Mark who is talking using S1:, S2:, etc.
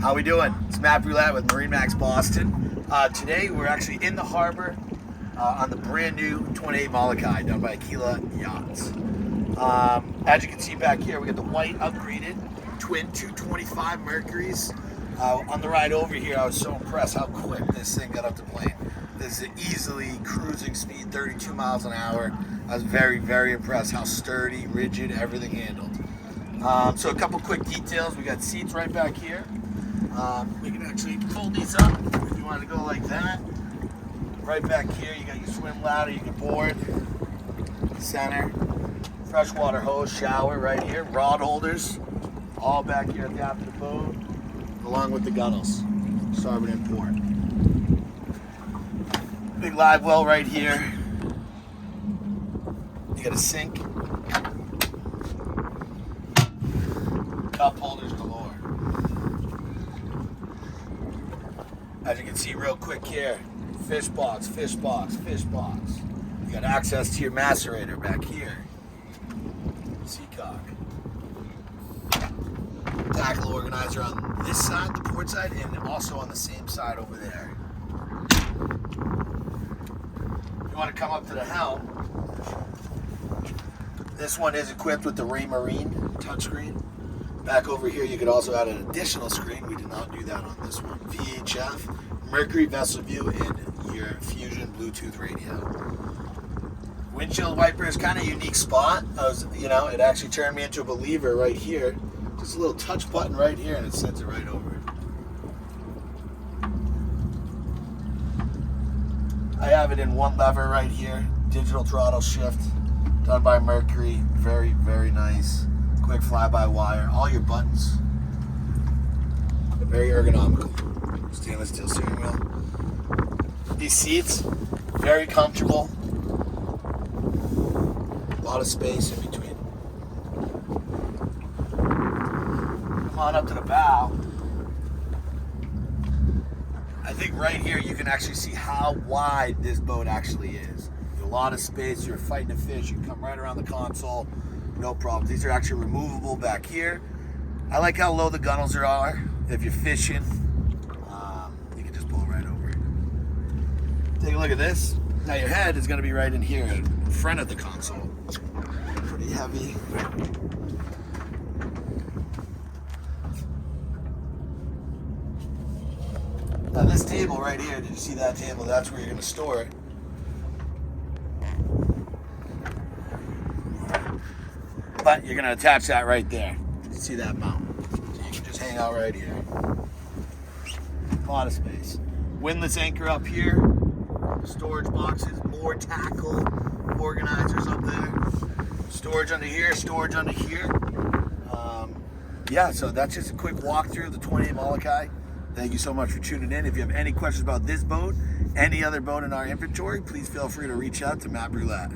S1: How we doing? It's Matt Brulette with MarineMax Boston. Today we're actually in the harbor on the brand new 28 Molokai done by Aquila yachts. As you can see back here, we got the white upgraded twin 225 Mercuries. On the ride over here, I was so impressed how quick this thing got up to plane. This is easily cruising speed, 32 miles an hour. I was very, very impressed how sturdy, rigid, everything handled. So a couple quick details. We got seats right back here. We can actually fold these up if you want to go like that. Right back here, you got your swim ladder, you can board. Center, freshwater hose, shower right here. Rod holders, all back here at the aft of the boat, along with the gunnels, starboard and port. Big live well right here. You got a sink. Cup holders galore. As you can see real quick here, fish box, fish box, fish box. You got access to your macerator back here. Seacock. Tackle organizer on this side, the port side, and also on the same side over there. If you want to come up to the helm, this one is equipped with the Marine touchscreen. Back over here, you could also add an additional screen. We did not do that on this one. VHF, Mercury vessel view, and your Fusion Bluetooth radio. Windshield wiper is kind of a unique spot. It actually turned me into a believer right here. Just a little touch button right here, and it sends it right over. I have it in one lever right here. Digital throttle shift, done by Mercury. Very, very nice. Quick fly-by-wire, all your buttons. Very ergonomical. Stainless steel steering wheel. These seats, very comfortable. A lot of space in between. Come on up to the bow. I think right here you can actually see how wide this boat actually is. There's a lot of space. You're fighting a fish, you can come right around the console. No problem. These are actually removable back here. I like how low the gunnels are. If you're fishing, you can just pull right over. Take a look at this. Now your head is going to be right in here in front of the console. Pretty heavy. Now this table right here, did you see that table? That's where you're going to store it. But you're going to attach that right there. You see that mount. So you can just hang out right here. A lot of space. Windlass anchor up here. Storage boxes, more tackle organizers up there. Storage under here, storage under here. So that's just a quick walkthrough of the 28 Molokai. Thank you so much for tuning in. If you have any questions about this boat, any other boat in our inventory, please feel free to reach out to Matt Brulette.